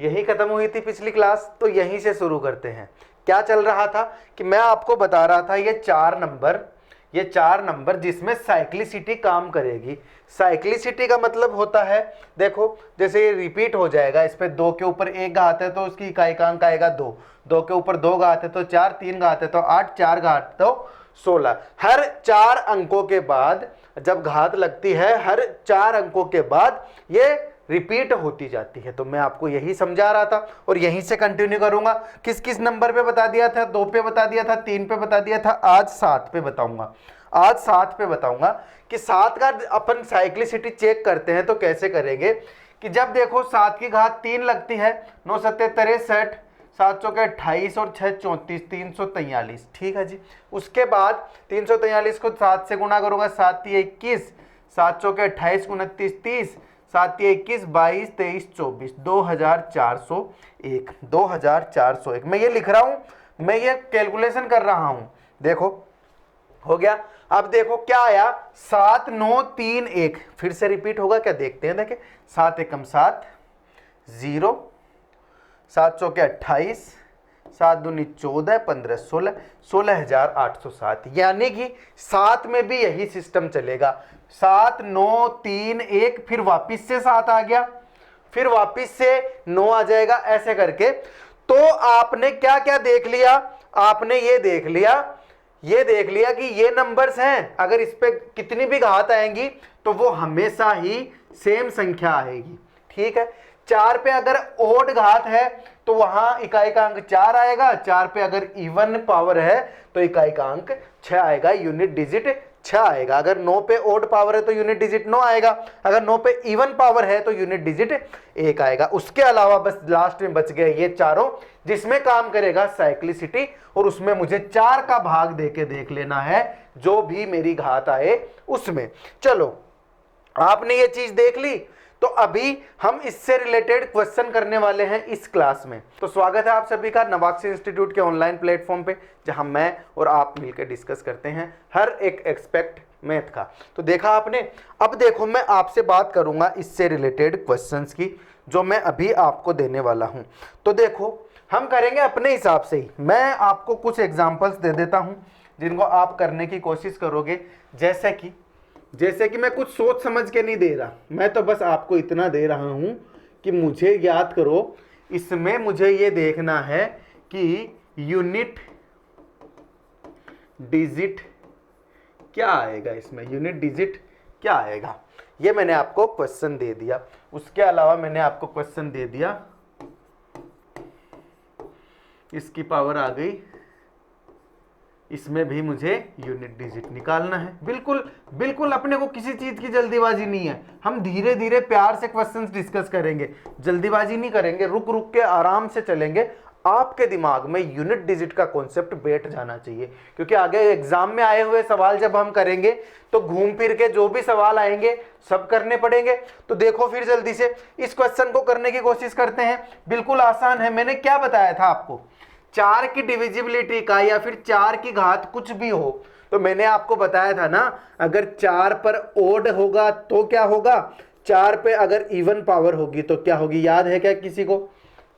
यही खत्म हुई थी पिछली क्लास, तो यहीं से शुरू करते हैं। क्या चल रहा था कि मैं आपको बता रहा था ये चार नंबर जिसमें साइक्लिसिटी काम करेगी। साइक्लिसिटी का मतलब होता है, देखो जैसे ये रिपीट हो जाएगा, इस पे 2 के ऊपर 1 घात है तो उसकी इकाई का अंक आएगा 2, 2 के ऊपर 2 घात है तो 4, 3 घात है तो 8, 4 घात तो 16। हर 4 अंकों के बाद जब घात लगती है, हर 4 अंकों के बाद ये रिपीट होती जाती है। तो मैं आपको यही समझा रहा था और यहीं से कंटिन्यू करूंगा। किस किस नंबर पे बता दिया था? 2 पे बता दिया था, 3 पे बता दिया था, आज 7 पे बताऊंगा। आज 7 पे बताऊंगा कि 7 का अपन साइक्लिसिटी चेक करते हैं तो कैसे करेंगे कि जब देखो 7 की घात 3 लगती है, 9 सत्ते 63, 7 चौके 28 और 6 34, 343। ठीक है जी। उसके बाद 343 को 7 से गुणा करूंगा, 7 21, 7 चौके 28, 29 30, 7 21 22 23 24, 2401, 2401। मैं ये लिख रहा हूं, मैं ये कैलकुलेशन कर रहा हूं। देखो हो गया। अब देखो क्या आया, 7 9 3 1, फिर से रिपीट होगा क्या देखते हैं। देखें 7 एकम 7, 0, 7 चौके 28, 7 दूनी 14, 15 16, 16,807। यानी कि 7 में भी यही सिस्टम चलेगा। 7 9 3 1, फिर वापिस से 7 आ गया, फिर वापिस से 9 आ जाएगा, ऐसे करके। तो आपने क्या क्या देख लिया? आपने ये देख लिया कि ये नंबर्स हैं, अगर इस पे कितनी भी घात आएंगी तो वो हमेशा ही सेम संख्या आएगी। ठीक है। 4 पे अगर ओड घात है तो वहां इकाई का अंक 4 आएगा। 4 पे अगर इवन पावर है तो इकाई का अंक 6 आएगा, यूनिट डिजिट 6 आएगा। अगर 9 पे ओड पावर है तो यूनिट डिजिट 9 आएगा। अगर 9 पे इवन पावर है तो यूनिट डिजिट 1 आएगा। उसके अलावा बस लास्ट में बच गए ये चारों जिसमें काम करेगा साइक्लिसिटी, और उसमें मुझे 4 का भाग देके देख लेना है जो भी मेरी घात आए उसमें। चलो आपने ये चीज देख ली, तो अभी हम इससे रिलेटेड क्वेश्चन करने वाले हैं इस क्लास में। तो स्वागत है आप सभी का नवाक्षी इंस्टीट्यूट के ऑनलाइन प्लेटफॉर्म पे, जहां मैं और आप मिलकर डिस्कस करते हैं हर एक एक्सपेक्ट मैथ का। तो देखा आपने। अब देखो मैं आपसे बात करूंगा इससे रिलेटेड क्वेश्चंस की जो मैं अभी आपको देने वाला हूं। तो देखो हम करेंगे अपने हिसाब से ही। मैं आपको कुछ एग्जाम्पल्स दे देता हूं जिनको आप करने की कोशिश करोगे। जैसे कि मैं कुछ सोच समझ के नहीं दे रहा, मैं तो बस आपको इतना दे रहा हूं कि मुझे याद करो, इसमें मुझे ये देखना है कि यूनिट डिजिट क्या आएगा। इसमें यूनिट डिजिट क्या आएगा, ये मैंने आपको क्वेश्चन दे दिया। उसके अलावा मैंने आपको क्वेश्चन दे दिया, इसकी पावर आ गई, इसमें भी मुझे यूनिट डिजिट निकालना है। बिल्कुल अपने को किसी चीज की जल्दीबाजी नहीं है। हम धीरे धीरे प्यार से क्वेश्चंस डिस्कस करेंगे, जल्दीबाजी नहीं करेंगे, रुक रुक के आराम से चलेंगे। आपके दिमाग में यूनिट डिजिट का कॉन्सेप्ट बैठ जाना चाहिए, क्योंकि आगे एग्जाम में आए हुए सवाल जब हम करेंगे तो घूम फिर के जो भी सवाल आएंगे सब करने पड़ेंगे। तो देखो फिर जल्दी से इस क्वेश्चन को करने की कोशिश करते हैं। बिल्कुल आसान है। मैंने क्या बताया था आपको, 4 की डिविजिबिलिटी का या फिर 4 की घात कुछ भी हो, तो मैंने आपको बताया था ना, अगर 4 पर ओड होगा तो क्या होगा, 4 पे अगर इवन पावर होगी तो क्या होगी, याद है क्या किसी को?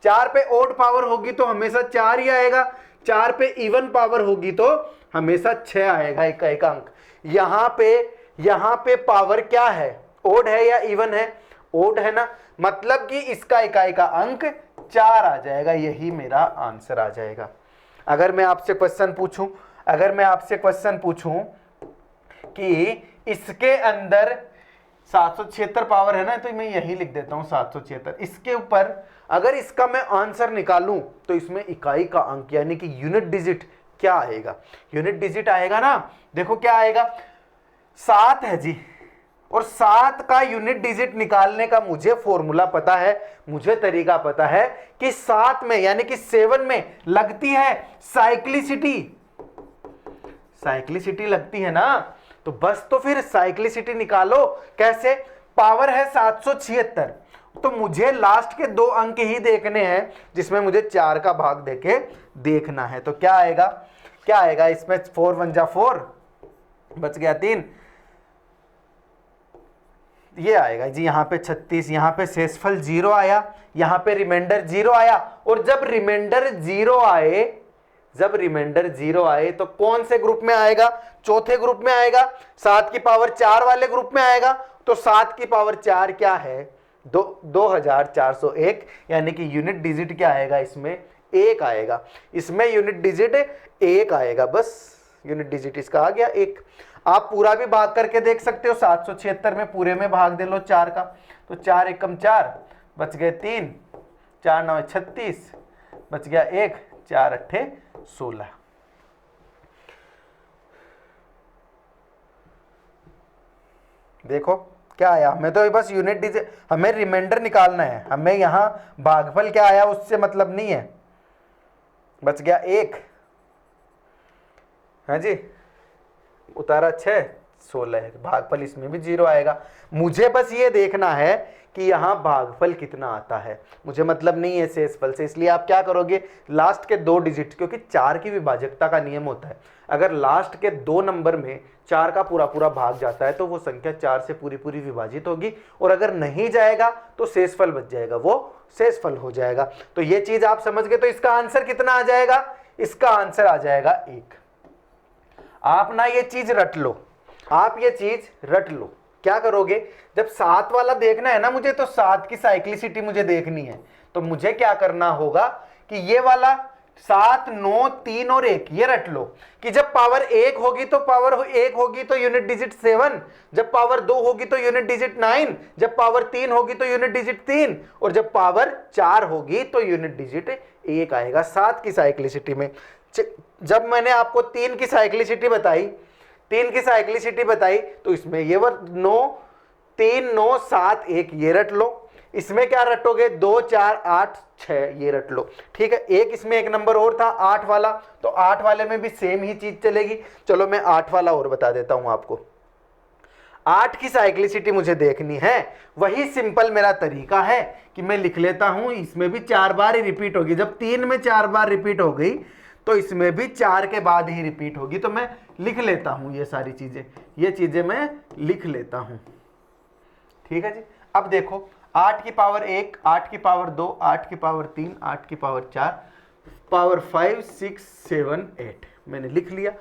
4 पे ओड पावर होगी तो हमेशा 4 ही आएगा, 4 पे इवन पावर होगी तो हमेशा 6 आएगा इकाई का अंक। यहां पे पावर क्या है, ओड है या इवन है? ओड है ना, मतलब कि इसका इकाई का अंक 4 आ जाएगा, यही मेरा आंसर आ जाएगा। अगर मैं आपसे क्वेश्चन पूछूं कि इसके अंदर 776 पावर है ना, तो मैं यही लिख देता हूं 776। इसके ऊपर अगर इसका मैं आंसर निकालूं तो इसमें इकाई का अंक यानी कि यूनिट डिजिट क्या आएगा? यूनिट डिजिट आएगा ना, देखो क्या आएगा, 7 है जी, और 7 का यूनिट डिजिट निकालने का मुझे फॉर्मूला पता है, मुझे तरीका पता है कि 7 में यानी कि 7 में लगती है साइक्लिसिटी लगती है ना, तो बस तो फिर साइक्लिसिटी निकालो। कैसे? पावर है 776, तो मुझे लास्ट के 2 अंक ही देखने हैं जिसमें मुझे 4 का भाग देके देखना है। तो क्या आएगा इसमें, 4 1 जा 4, बच गया 3, ये आएगा जी, यहाँ पे 36, यहाँ पे शेषफल 0 आया, यहाँ पे रिमाइंडर 0 आया। और जब रिमाइंडर 0 आए, जब रिमाइंडर 0 आए तो कौन से ग्रुप में आएगा? चौथे ग्रुप में आएगा, 7 की पावर 4 वाले ग्रुप में आएगा। तो 7 की पावर 4 क्या है? 2401, यानी कि यूनिट डिजिट क्या आएगा इसमें? 1 आएगा। इसमें यूनिट डिजिट 1 आएगा, बस यूनिट डिजिट इसका आ गया 1। आप पूरा भी भाग करके देख सकते हो, 776 में पूरे में भाग दे लो 4 का, तो 4 एकम 4, बच गए 3, 4 9 36, बच गया 1, 4 अट्ठे 16। देखो क्या आया, हमें तो बस यूनिट डिजिट, हमें रिमाइंडर निकालना है, हमें यहां भागफल क्या आया उससे मतलब नहीं है। बच गया 1, हाँ जी, उतारा 6, 16, भागफल इसमें भी 0 आएगा। मुझे बस ये देखना है कि यहाँ भागफल कितना आता है, मुझे मतलब नहीं है शेषफल से। इसलिए आप क्या करोगे, लास्ट के 2 डिजिट, क्योंकि 4 की विभाजकता का नियम होता है, अगर लास्ट के 2 नंबर में 4 का पूरा पूरा भाग जाता है तो वो संख्या 4 से पूरी पूरी विभाजित होगी, और अगर नहीं जाएगा तो शेषफल बच जाएगा, वो शेषफल हो जाएगा। तो ये चीज आप समझ गए। तो इसका आंसर कितना आ जाएगा? इसका आंसर आ जाएगा 1। आप ना ये चीज रट लो, आप ये चीज रट लो। क्या करोगे, जब 7 वाला देखना है ना मुझे, तो 7 की साइक्लिसिटी मुझे देखनी है, तो मुझे क्या करना होगा कि ये वाला 7 9 3 और 1 ये रट लो कि जब पावर 1 होगी तो पावर 1 होगी तो यूनिट डिजिट 7, जब पावर 2 होगी तो यूनिट डिजिट 9, जब पावर 3 होगी तो यूनिट डिजिट 3, और जब पावर 4 होगी तो यूनिट डिजिट 1 आएगा 7 की साइक्लिसिटी में। जब मैंने आपको 3 की साइक्लिसिटी बताई, 3 की साइक्लिसिटी बताई, तो इसमें ये 9 3 9 7 1 ये रट लो। इसमें क्या रटोगे, 2 4 8 6 ये रट लो। ठीक है, एक इसमें एक नंबर और था 8 वाला, तो 8 वाले में भी सेम ही चीज चलेगी। चलो मैं 8 वाला और बता देता हूं आपको। 8 की साइक्लिसिटी मुझे देखनी है, वही सिंपल मेरा तरीका है कि मैं लिख लेता हूं, इसमें भी 4 बार ही रिपीट होगी। जब 3 में 4 बार रिपीट हो गई तो इसमें भी 4 के बाद ही रिपीट होगी। तो मैं लिख लेता हूं ये सारी चीजें, ये चीजें मैं लिख लेता हूं। ठीक है जी। अब देखो, 8 की पावर 1, 8 की पावर 2, 8 की पावर 3, 8 की पावर 4, पावर 5 6 7 8 मैंने लिख लिया।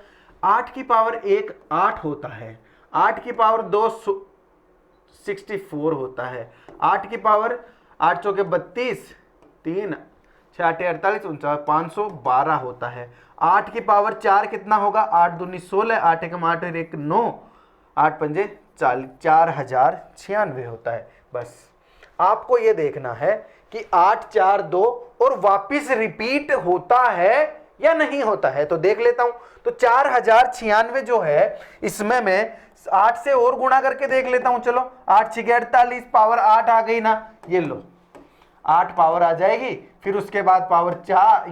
8 की पावर 1 8 होता है, 8 की पावर 2 64 होता है, 8 की पावर 8 चौके 32, 3 6 8 48 49 512 होता है। 8 की पावर 4 कितना होगा, 8 दूनी 16, 8 एकम 8 और 1 9, 8 पंजे 40, 4096 होता है। बस आपको ये देखना है कि 8 4 2 और वापिस रिपीट होता है या नहीं होता है। तो देख लेता हूं, तो 4096 जो है इसमें मैं 8 से और गुणा करके देख लेता हूं। चलो 8 6 48, पावर 8 आ गई ना, ये लो 8 पावर आ जाएगी, फिर उसके बाद पावर 4,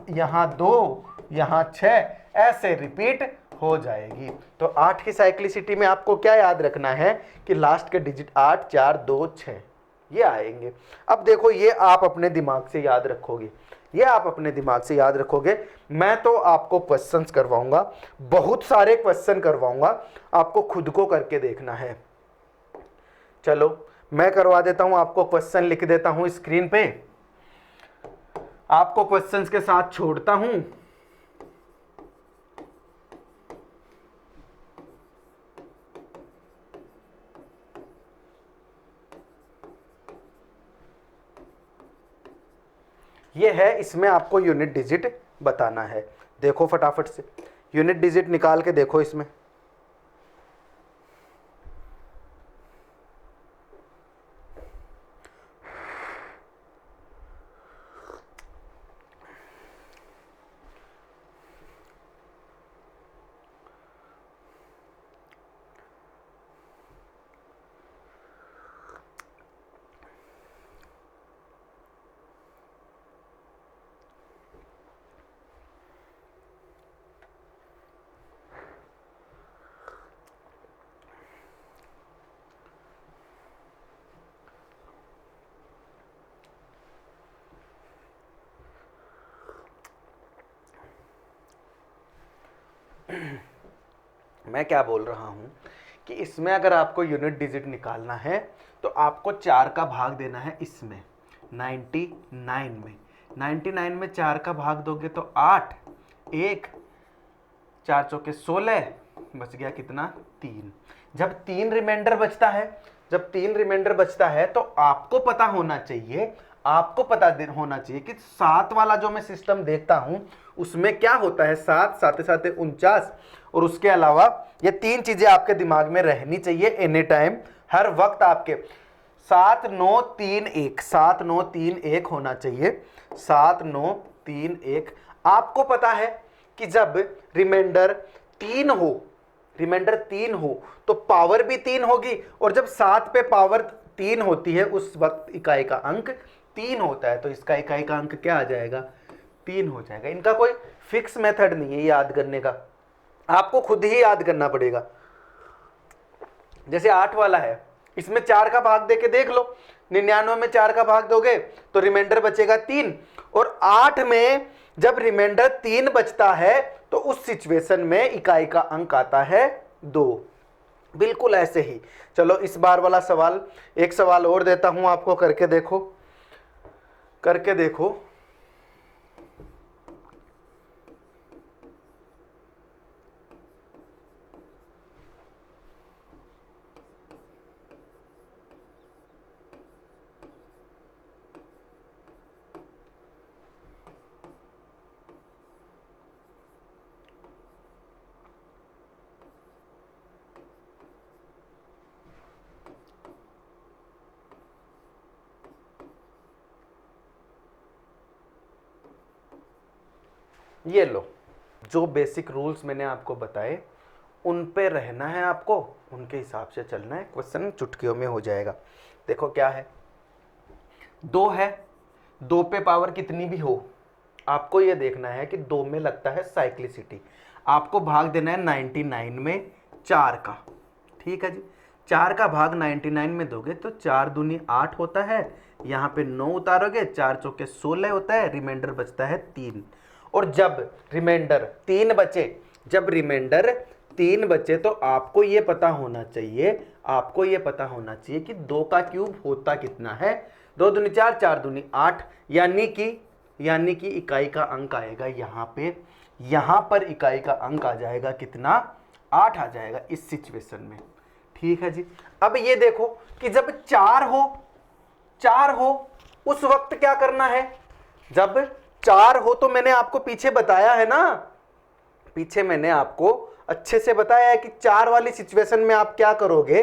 यहाँ 2, यहाँ 6, ऐसे रिपीट हो जाएगी। तो 8 की साइक्लिसिटी में आपको क्या याद रखना है कि लास्ट के डिजिट 8 4 2 6 ये आएंगे। अब देखो, ये आप अपने दिमाग से याद रखोगे, ये आप अपने दिमाग से याद रखोगे। मैं तो आपको क्वेश्चंस करवाऊंगा, बहुत सारे क्वेश्चन करवाऊंगा, आपको खुद को करके देखना है। चलो मैं करवा देता हूं आपको, क्वेश्चन लिख देता हूं स्क्रीन पे, आपको क्वेश्चंस के साथ छोड़ता हूं। ये है, इसमें आपको यूनिट डिजिट बताना है। देखो फटाफट से यूनिट डिजिट निकाल के देखो इसमें। मैं क्या बोल रहा हूं कि इसमें अगर आपको यूनिट डिजिट निकालना है तो आपको 4 का भाग देना है इसमें 99 में। 99 में 4 का भाग दोगे तो 8, 1 4 चौके 16, बच गया कितना 3। जब 3 रिमाइंडर बचता है, जब 3 रिमाइंडर बचता है तो आपको पता होना चाहिए, आपको पता होना चाहिए कि 7 वाला जो मैं सिस्टम देखता हूं उसमें क्या होता है। 7 साथ साथ 49 और उसके अलावा ये 3 चीजें आपके दिमाग में रहनी चाहिए एनी टाइम, हर वक्त आपके 7 9 3 1 7 9 3 1 होना चाहिए। 7 9 3 1 आपको पता है कि जब रिमाइंडर 3 हो, रिमाइंडर 3 हो तो पावर भी 3 होगी, और जब 7 पे पावर 3 होती है उस वक्त इकाई का अंक 3 होता है, तो इसका इकाई का अंक क्या आ जाएगा 3 हो जाएगा। इनका कोई फिक्स मेथड नहीं है याद करने का, आपको खुद ही याद करना पड़ेगा। जैसे 8 वाला है, इसमें 4 का भाग देके देख लो, 99 में 4 का भाग दोगे तो रिमाइंडर बचेगा 3, और 8 में जब रिमाइंडर 3 बचता है तो उस सिचुएशन में इकाई का अंक आता है 2। बिल्कुल ऐसे ही। चलो इस बार वाला सवाल, एक सवाल और देता हूं आपको, करके देखो, करके देखो। ये लो, जो बेसिक रूल्स मैंने आपको बताए उन पे रहना है आपको, उनके हिसाब से चलना है, क्वेश्चन चुटकियों में हो जाएगा। देखो क्या है, 2 है, 2 पे पावर कितनी भी हो आपको ये देखना है कि 2 में लगता है साइक्लिसिटी, आपको भाग देना है 99 में 4 का। ठीक है जी, 4 का भाग 99 में दोगे तो 4 दूनी 8 होता है, यहाँ पे 9 उतारोगे, 4 चौके 16 होता है, रिमाइंडर बचता है 3। और जब रिमाइंडर 3 बचे, जब रिमाइंडर 3 बचे तो आपको ये पता होना चाहिए, आपको ये पता होना चाहिए कि 2 का क्यूब होता कितना है। 2 दूनी 4, 4 दूनी 8, यानी कि इकाई का अंक आएगा यहाँ पे, यहाँ पर इकाई का अंक आ जाएगा कितना 8 आ जाएगा इस सिचुएशन में। ठीक है जी। अब ये देखो कि जब 4 हो उस वक्त क्या करना है। जब 4 हो तो मैंने आपको पीछे बताया है ना, पीछे मैंने आपको अच्छे से बताया है कि 4 वाली सिचुएशन में आप क्या करोगे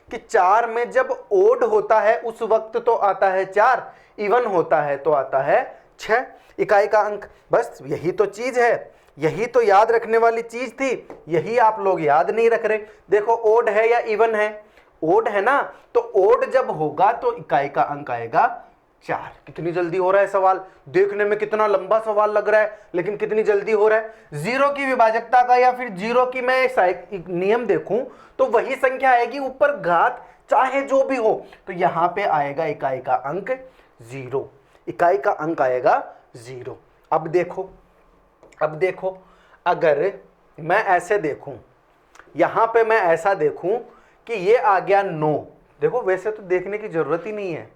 कि 4 में जब ओड होता है उस वक्त तो आता है 4, इवन होता है तो आता है 6 इकाई का अंक। बस यही तो चीज है, यही तो याद रखने वाली चीज थी, यही आप लोग याद नहीं रख रहे। देखो ओड है या इवन है, ओड है ना, तो ओड जब होगा तो इकाई का अंक आएगा 4। कितनी जल्दी हो रहा है सवाल, देखने में कितना लंबा सवाल लग रहा है लेकिन कितनी जल्दी हो रहा है। 0 की विभाजकता का या फिर 0 की मैं नियम देखूं तो वही संख्या आएगी ऊपर घात चाहे जो भी हो, तो यहां पे आएगा इकाई का अंक 0, इकाई का अंक आएगा 0। अब देखो अगर मैं ऐसे देखूं, यहां पे मैं ऐसा देखूं कि ये आ गया 9, देखो वैसे तो देखने की जरूरत ही नहीं है,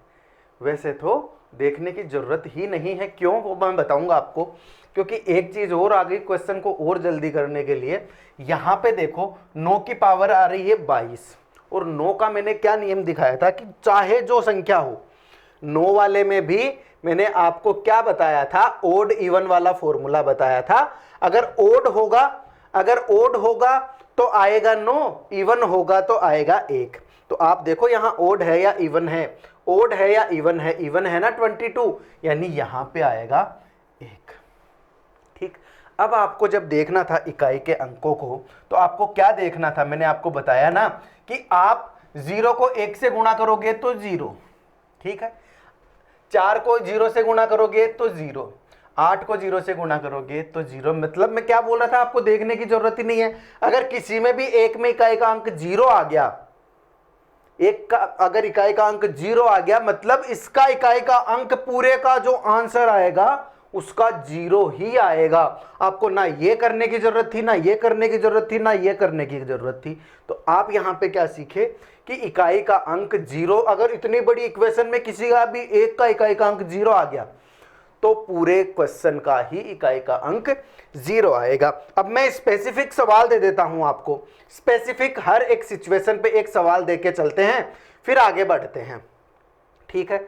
वैसे तो देखने की जरूरत ही नहीं है। क्यों, वो मैं बताऊंगा आपको, क्योंकि एक चीज और आ गई क्वेश्चन को और जल्दी करने के लिए। यहां पे देखो 9 की पावर आ रही है 22, और 9 का मैंने क्या नियम दिखाया था कि चाहे जो संख्या हो, 9 वाले में भी मैंने आपको क्या बताया था, ओड इवन वाला फॉर्मूला बताया था। अगर ओड होगा तो आएगा 9, इवन होगा तो आएगा 1। तो आप देखो यहां ओड है या इवन है, ओड है या इवन है, इवन है ना 22, यानी यहां पे आएगा 1। ठीक, अब आपको जब देखना था इकाई के अंकों को तो आपको क्या देखना था, मैंने आपको बताया ना कि आप 0 को 1 से गुणा करोगे तो 0, ठीक है, 4 को 0 से गुणा करोगे तो 0, 8 को 0 से गुणा करोगे तो 0। मतलब मैं क्या बोल रहा था, आपको देखने की जरूरत ही नहीं है। अगर किसी में भी एक में इकाई का अंक 0 आ गया, एक का अगर इकाई का अंक 0 आ गया, मतलब इसका इकाई का अंक पूरे का जो आंसर आएगा उसका 0 ही आएगा। आपको ना ये करने की जरूरत थी, ना ये करने की जरूरत थी, ना ये करने की जरूरत थी। तो आप यहाँ पे क्या सीखे कि इकाई का अंक 0, अगर इतनी बड़ी इक्वेशन में किसी का भी एक का इकाई का अंक 0 आ गया तो पूरे क्वेश्चन का ही इकाई का अंक 0 आएगा। अब मैं स्पेसिफिक सवाल दे देता हूं आपको, स्पेसिफिक हर एक सिचुएशन पे एक सवाल दे के चलते हैं, फिर आगे बढ़ते हैं। ठीक है,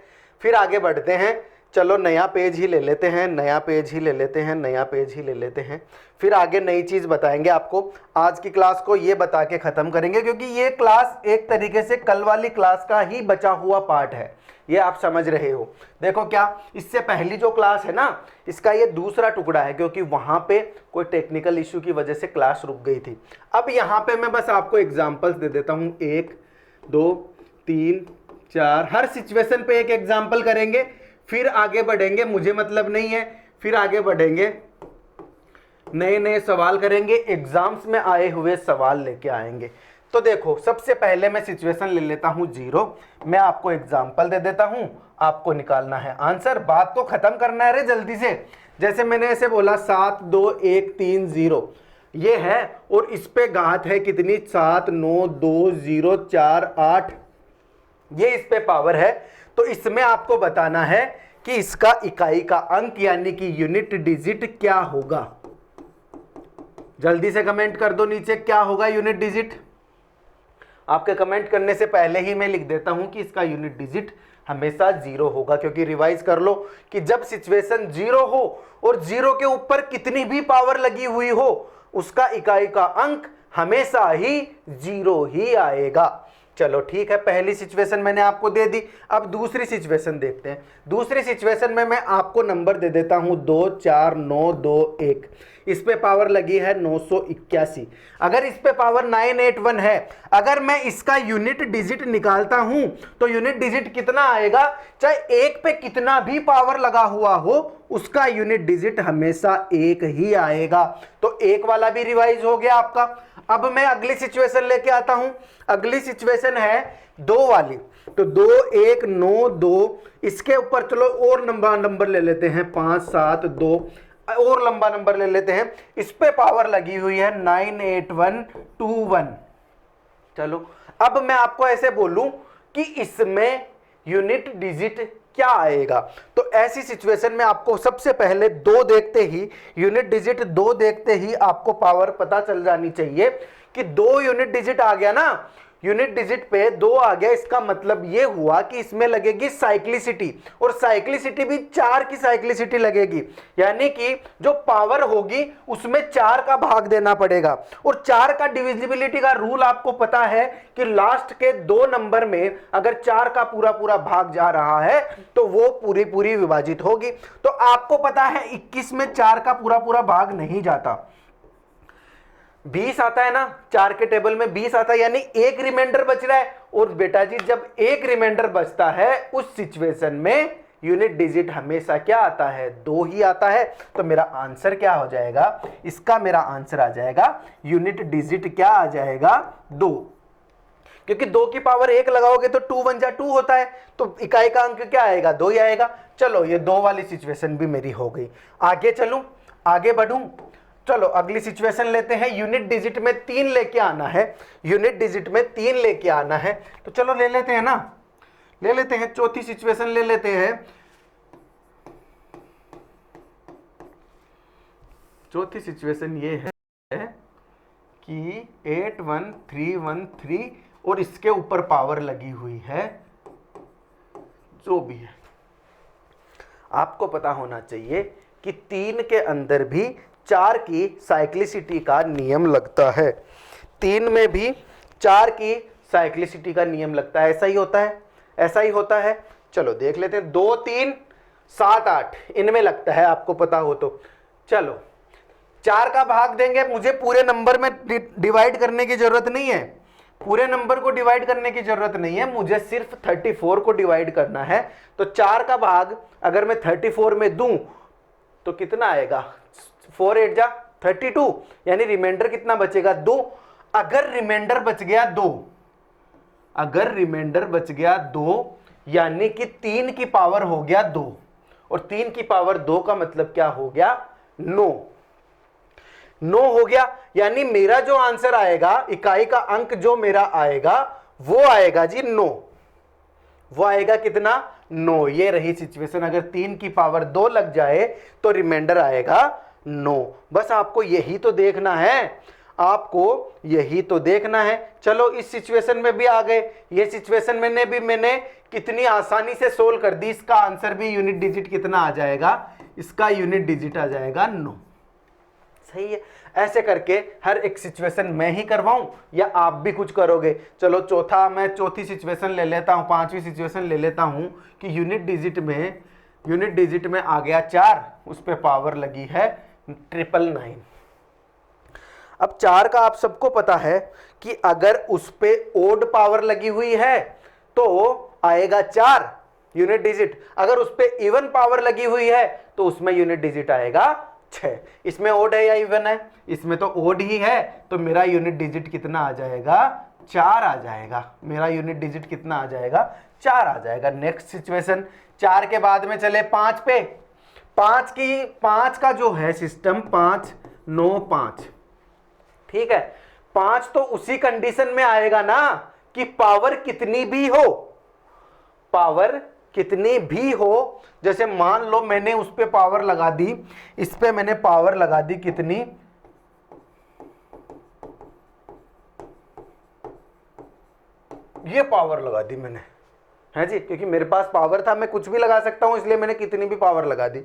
फिर आगे बढ़ते हैं। चलो नया पेज ही ले लेते हैं, नया पेज ही ले लेते हैं, नया पेज ही ले लेते हैं, फिर आगे नई चीज़ बताएंगे आपको। आज की क्लास को ये बता के ख़त्म करेंगे, क्योंकि ये क्लास एक तरीके से कल वाली क्लास का ही बचा हुआ पार्ट है, ये आप समझ रहे हो। देखो क्या, इससे पहली जो क्लास है ना, इसका ये दूसरा टुकड़ा है, क्योंकि वहाँ पे कोई टेक्निकल इश्यू की वजह से क्लास रुक गई थी। अब यहाँ पे मैं बस आपको एग्जाम्पल्स दे देता हूँ, 1 2 3 4, हर सिचुएशन पे एक एग्जाम्पल करेंगे, फिर आगे बढ़ेंगे। मुझे मतलब नहीं है, फिर आगे बढ़ेंगे, नए नए सवाल करेंगे, एग्जाम्स में आए हुए सवाल लेके आएंगे। तो देखो, सबसे पहले मैं सिचुएशन ले लेता हूं 0, मैं आपको एग्जाम्पल दे देता हूं, आपको निकालना है आंसर। बात तो खत्म करना है रे जल्दी से। जैसे मैंने ऐसे बोला 7 2 1 3 0 ये है, और इस पे घात है कितनी, 7 9 2 0 4 8, ये इस पे पावर है। तो इसमें आपको बताना है कि इसका इकाई का अंक यानी कि यूनिट डिजिट क्या होगा। जल्दी से कमेंट कर दो नीचे, क्या होगा यूनिट डिजिट। आपके कमेंट करने से पहले ही मैं लिख देता हूं कि इसका यूनिट डिजिट हमेशा 0 होगा, क्योंकि रिवाइज कर लो कि जब सिचुएशन 0 हो और 0 के ऊपर कितनी भी पावर लगी हुई हो, उसका इकाई का अंक हमेशा ही 0 ही आएगा। चलो ठीक है, पहली सिचुएशन मैंने आपको दे दी। अब दूसरी सिचुएशन देखते हैं। दूसरी सिचुएशन में मैं आपको नंबर दे देता हूं 2 4 9 2 1, इस पे पावर लगी है 981। अगर इस पे पावर 981 है, अगर मैं इसका यूनिट डिजिट निकालता हूं तो यूनिट डिजिट कितना आएगा, चाहे एक पे कितना भी पावर लगा हुआ हो, उसका यूनिट डिजिट हमेशा 1 ही आएगा। तो 1 वाला भी रिवाइज हो गया आपका। अब मैं अगली सिचुएशन लेके आता हूं। अगली सिचुएशन है 2 वाली। तो 2 1 9 2, इसके ऊपर चलो और नंबर ले लेते हैं, 5 7 2, और लंबा नंबर ले लेते हैं। इस पे पावर लगी हुई है 98121। चलो अब मैं आपको ऐसे बोलूं कि इसमें यूनिट डिजिट क्या आएगा, तो ऐसी सिचुएशन में आपको सबसे पहले 2 देखते ही, यूनिट डिजिट 2 देखते ही आपको पावर पता चल जानी चाहिए कि 2 यूनिट डिजिट आ गया ना। यूनिट डिजिट पे 2 आ गया, इसका मतलब ये हुआ कि इसमें लगेगी साइक्लिसिटी, और साइक्लिसिटी भी 4 की साइक्लिसिटी लगेगी, यानी कि जो पावर होगी उसमें 4 का भाग देना पड़ेगा। और 4 का डिविजिबिलिटी का रूल आपको पता है कि लास्ट के 2 नंबर में अगर 4 का पूरा पूरा भाग जा रहा है तो वो पूरी पूरी विभाजित होगी। तो आपको पता है 21 में 4 का पूरा पूरा भाग नहीं जाता, 20 आता है ना, 4 के टेबल में 20 आता है, यानी एक रिमाइंडर बच रहा है। और बेटा जी, जब एक रिमाइंडर बचता है उस सिचुएशन में यूनिट डिजिट हमेशा क्या आता है, 2 ही आता है। तो मेरा आंसर क्या हो जाएगा, इसका मेरा आंसर आ जाएगा यूनिट डिजिट क्या आ जाएगा, 2। क्योंकि 2 की पावर 1 लगाओगे तो 2 1 जा 2 होता है, तो इकाई का अंक क्या आएगा, 2 ही आएगा। चलो ये 2 वाली सिचुएशन भी मेरी हो गई। आगे चलूं, आगे बढ़ूं। चलो अगली सिचुएशन लेते हैं। यूनिट डिजिट में 3 लेके आना है, यूनिट डिजिट में 3 लेके आना है। तो चलो ले लेते हैं ना, ले लेते हैं, चौथी सिचुएशन ले लेते हैं। चौथी सिचुएशन ये है कि 81313 और इसके ऊपर पावर लगी हुई है, जो भी है। आपको पता होना चाहिए कि 3 के अंदर भी 4 की साइक्लिसिटी का नियम लगता है, 3 में भी 4 की साइक्लिसिटी का नियम लगता है। ऐसा ही होता है, ऐसा ही होता है। चलो देख लेते हैं, 2 3 7 8 इनमें लगता है, आपको पता हो तो। चलो 4 का भाग देंगे, मुझे पूरे नंबर में डिवाइड करने की जरूरत नहीं है, पूरे नंबर को डिवाइड करने की जरूरत नहीं है, मुझे सिर्फ 34 को डिवाइड करना है। तो 4 का भाग अगर मैं 34 में दूं तो कितना आएगा, 4 8 जा 32, यानी रिमाइंडर कितना बचेगा, 2। अगर रिमाइंडर बच गया 2, अगर रिमाइंडर बच गया 2, यानी कि 3 की पावर हो गया 2, और 3 की पावर 2 का मतलब क्या हो गया, 9। 9 हो गया, यानी मेरा जो आंसर आएगा, इकाई का अंक जो मेरा आएगा वो आएगा जी 9। वो आएगा कितना, 9। ये रही सिचुएशन। अगर 3 की पावर 2 लग जाए तो रिमाइंडर आएगा 9। बस आपको यही तो देखना है, आपको यही तो देखना है। चलो इस सिचुएशन में भी आ गए। ये सिचुएशन मैंने कितनी आसानी से सोल्व कर दी। इसका आंसर भी यूनिट डिजिट कितना आ जाएगा, इसका यूनिट डिजिट आ जाएगा 9। सही है। ऐसे करके हर एक सिचुएशन मैं ही करवाऊं या आप भी कुछ करोगे। चलो मैं चौथी सिचुएशन ले लेता हूं, 5वीं सिचुएशन ले लेता हूं कि यूनिट डिजिट में आ गया 4, उस पे पावर लगी है 999। अब 4 का आप सबको पता है कि अगर उस पे ओड पावर लगी हुई है तो आएगा 4 यूनिट डिजिट, अगर उस पे इवन पावर लगी हुई है तो उसमें यूनिट डिजिट आएगा 6। इसमें ओड है या इवन है, इसमें तो ओड ही है, तो मेरा यूनिट डिजिट कितना आ जाएगा, 4 आ जाएगा। मेरा यूनिट डिजिट कितना आ जाएगा, 4 आ जाएगा। नेक्स्ट सिचुएशन, 4 के बाद में चले 5 पे। 5 का जो है सिस्टम 5 9 5, ठीक है। 5 तो उसी कंडीशन में आएगा ना कि पावर कितनी भी हो, पावर कितनी भी हो। जैसे मान लो मैंने उस पे पावर लगा दी, इस पे मैंने पावर लगा दी कितनी, ये पावर लगा दी मैंने, है जी, क्योंकि मेरे पास पावर था, मैं कुछ भी लगा सकता हूं, इसलिए मैंने कितनी भी पावर लगा दी।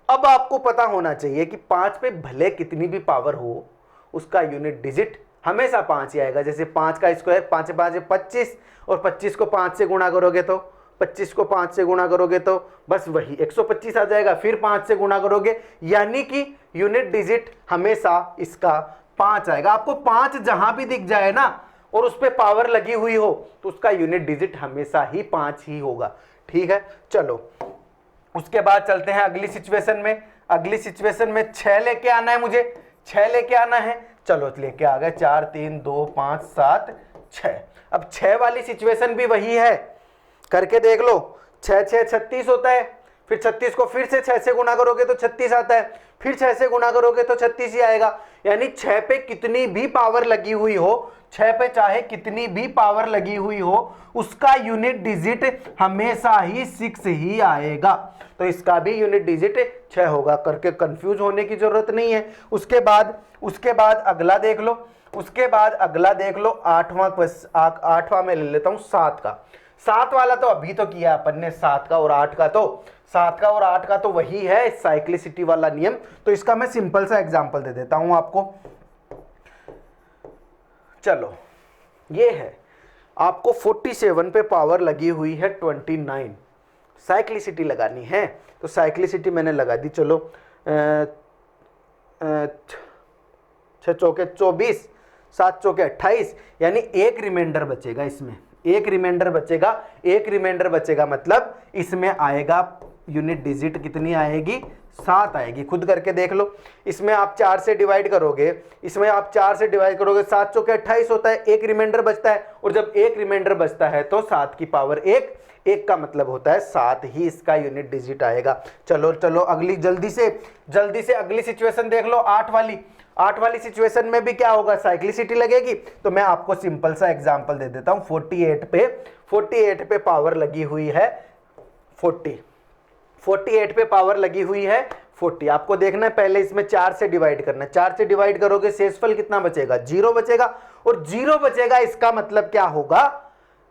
अब आपको पता होना चाहिए कि 5 पे भले कितनी भी पावर हो, उसका यूनिट डिजिट हमेशा 5 ही आएगा। जैसे 5 का स्क्वायर 5 5 25, और 25 को 5 से गुणा करोगे तो 25 को 5 से गुणा करोगे तो बस वही 125 आ जाएगा। फिर 5 से गुणा करोगे, यानी कि यूनिट डिजिट हमेशा इसका 5 आएगा। आपको 5 जहां भी दिख जाए ना और उस पर पावर लगी हुई हो तो उसका यूनिट डिजिट हमेशा ही 5 ही होगा। ठीक है, चलो उसके बाद चलते हैं अगली सिचुएशन में। अगली सिचुएशन में 6 लेके आना है मुझे, 6 लेके आना है। चलो लेके आ गए, 4 3 2 5 7 6। अब 6 वाली सिचुएशन भी वही है, करके देख लो। 6 6 36 होता है, फिर 36 को फिर से 6 से गुणा करोगे तो 36 आता है, फिर 6 से गुणा करोगे तो 36 ही आएगा। यानी 6 पे कितनी भी पावर लगी हुई हो, 6 पे चाहे कितनी भी पावर लगी हुई हो, उसका यूनिट डिजिट हमेशा ही 6 ही आएगा। तो इसका भी यूनिट डिजिट 6 होगा। करके कंफ्यूज होने की जरूरत नहीं है। उसके बाद अगला देख लो। उसके बाद अगला देख लो, 8वां में ले लेता हूं 7 का। 7 वाला तो अभी तो किया अपन ने, 7 का और 8 का तो 7 का और 8 का तो वही है साइक्लिसिटी वाला नियम। तो इसका मैं सिंपल सा एग्जांपल दे देता हूं आपको। चलो ये है, आपको 47 पे पावर लगी हुई है 29, साइक्लिसिटी लगानी है। तो साइक्लिसिटी मैंने लगा दी। चलो 6 चौके 24, 7 चौके 28, यानी एक रिमाइंडर बचेगा इसमें, एक रिमाइंडर बचेगा मतलब इसमें आएगा यूनिट डिजिट कितनी आएगी, 7 आएगी। खुद करके देख लो। इसमें आप 4 से डिवाइड करोगे, 7 चौके 28 होता है, एक रिमाइंडर बचता है, और जब एक रिमाइंडर बचता है तो 7 की पावर 1 का मतलब होता है 7 ही इसका यूनिट डिजिट आएगा। चलो अगली जल्दी से अगली सिचुएशन देख लो, 8 वाली सिचुएशन में भी क्या होगा, साइक्लिसिटी लगेगी। तो मैं आपको सिंपल सा एग्जांपल दे देता हूं। 48 पे पावर लगी हुई है 48 पे पावर लगी हुई है 40। आपको देखना है, पहले इसमें 4 से डिवाइड करना है। 4 से डिवाइड करोगे शेषफल कितना बचेगा, 0 बचेगा, और 0 बचेगा इसका मतलब क्या होगा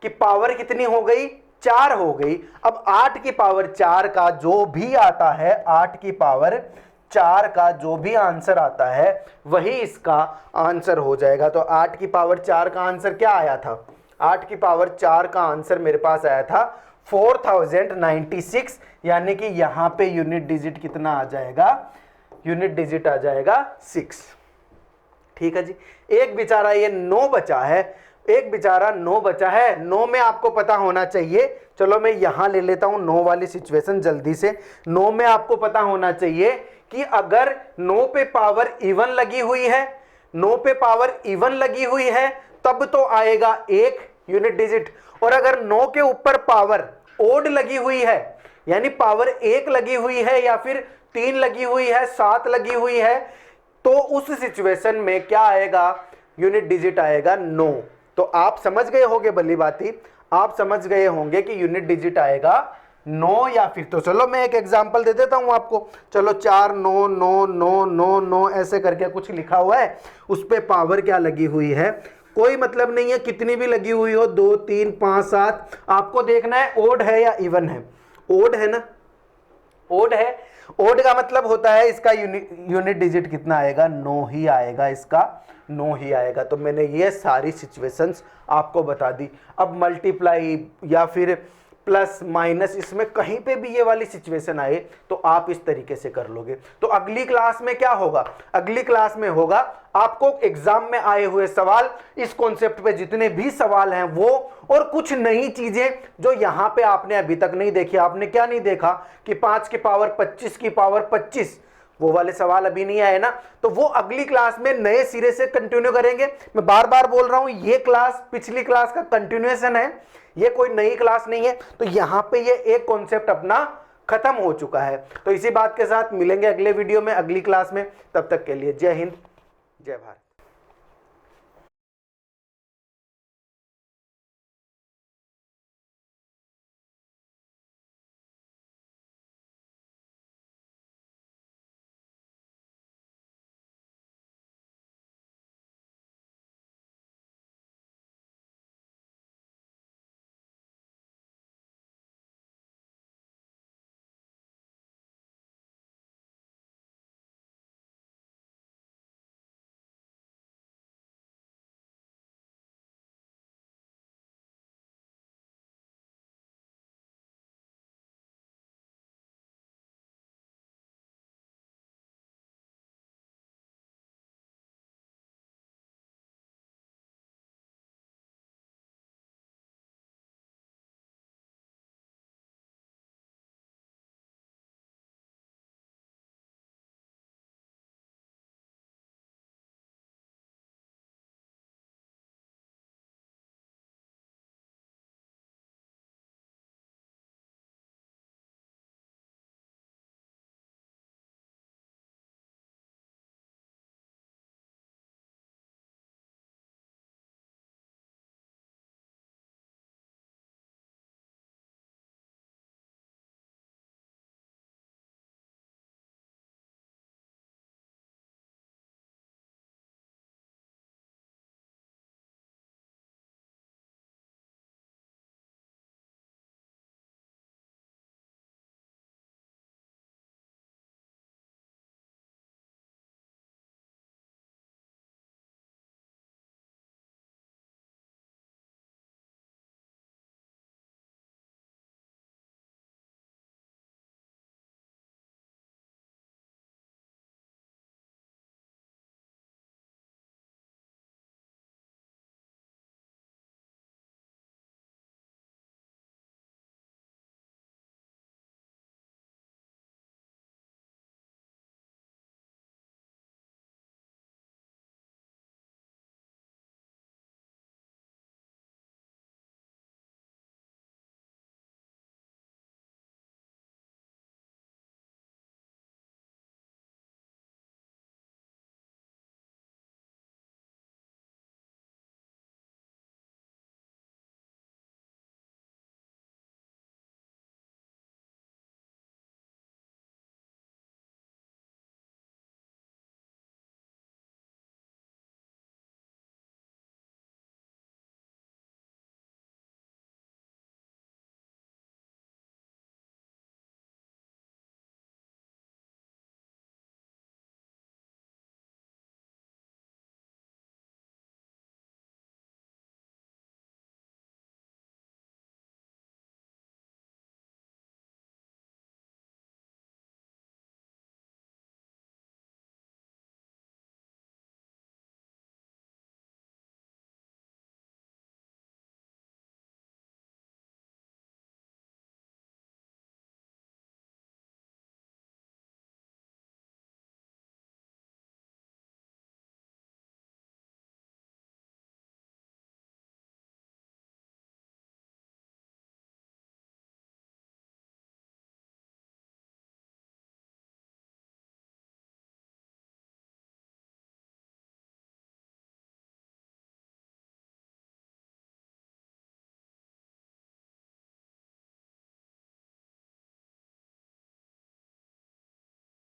कि पावर कितनी हो गई, 4 हो गई। अब 8 की पावर 4 का जो भी आता है, 8 की पावर 4 का जो भी आंसर आता है वही इसका आंसर हो जाएगा। तो 8 की पावर 4 का आंसर क्या आया था, 8 की पावर 4 का आंसर मेरे पास आया था 4096, यानी कि यहां पे यूनिट डिजिट कितना आ जाएगा, यूनिट डिजिट आ जाएगा 6। ठीक है जी। एक बेचारा ये 9 बचा है, 9 में आपको पता होना चाहिए। चलो मैं यहां ले लेता हूं 9 वाली सिचुएशन जल्दी से। 9 में आपको पता होना चाहिए कि अगर 9 पे पावर इवन लगी हुई है तब तो आएगा 1 यूनिट डिजिट, और अगर 9 के ऊपर पावर ओड लगी हुई है यानी पावर 1 लगी हुई है या फिर 3 लगी हुई है, 7 लगी हुई है, तो उस सिचुएशन में क्या आएगा, यूनिट डिजिट आएगा 9। तो आप समझ गए होंगे, भली बाती आप समझ गए होंगे कि यूनिट डिजिट आएगा 9 या फिर, तो चलो मैं एक एग्जांपल दे देता हूं आपको। चलो 4 9 9 9 9 9 ऐसे करके कुछ लिखा हुआ है, उस पे पावर क्या लगी हुई है, कोई मतलब नहीं है कितनी भी लगी हुई हो, 2 3 5 7, आपको देखना है ओड है या इवन है। ओड है ना, ओड है। ओड का मतलब होता है इसका यूनिट डिजिट कितना आएगा, 9 ही आएगा, इसका 9 ही आएगा। तो मैंने ये सारी सिचुएशंस आपको बता दी। अब मल्टीप्लाई या फिर प्लस माइनस, इसमें कहीं पे भी ये वाली सिचुएशन आए तो आप इस तरीके से कर लोगे। तो अगली क्लास में क्या होगा, अगली क्लास में होगा आपको एग्जाम में आए हुए सवाल, इस कॉन्सेप्ट पे जितने भी सवाल हैं वो, और कुछ नई चीजें जो यहां पे आपने अभी तक नहीं देखी। आपने क्या नहीं देखा कि 5 की पावर 25 की पावर 25, वो वाले सवाल अभी नहीं आए ना, तो वो अगली क्लास में नए सिरे से कंटिन्यू करेंगे। मैं बार बार बोल रहा हूं, ये क्लास पिछली क्लास का कंटिन्यूएशन है, ये कोई नई क्लास नहीं है। तो यहां पे ये एक कॉन्सेप्ट अपना खत्म हो चुका है। तो इसी बात के साथ मिलेंगे अगले वीडियो में, अगली क्लास में। तब तक के लिए जय हिंद, जय भारत।